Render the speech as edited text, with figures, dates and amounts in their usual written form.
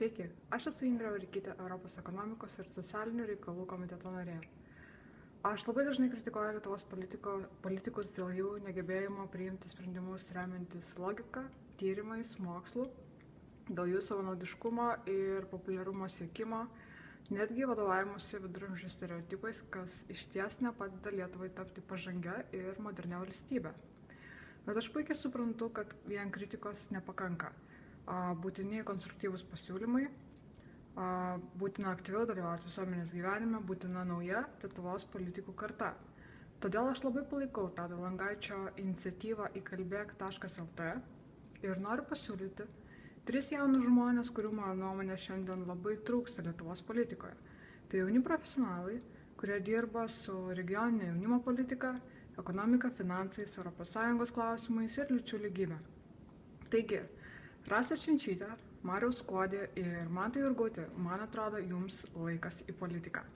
Sveiki, aš esu Indrė Vareikytė, Europos ekonomikos ir socialinių reikalų komiteto narė. Aš labai dažnai kritikuoju Lietuvos politikus dėl jų negebėjimo priimti sprendimus remiantis logika, tyrimais, mokslu, dėl jų savanaudiškumo ir populiarumo siekimo, netgi vadovavimuose viduramžių stereotipais, kas išties nepadeda Lietuvai tapti pažangia ir modernia valstybė. Bet aš puikiai suprantu, kad vien kritikos nepakanka. Būtini konstruktyvūs pasiūlymai, būtina aktyviau dalyvauti visuomenės gyvenime, būtina nauja Lietuvos politikų karta. Todėl aš labai palaikau Tado Langaičio iniciatyvą įkalbėk.lt ir noriu pasiūlyti 3 jaunus žmonės, kurių mano nuomonė šiandien labai trūksta Lietuvos politikoje. Tai jauni profesionalai, kurie dirba su regioninė jaunimo politika, ekonomika, finansais, ES klausimais ir lyčių lygybė. Taigi, Rasa Činčytė, Mariaus Skuodė ir Mantė Jurgutė, man atrodo, jums laikas į politiką.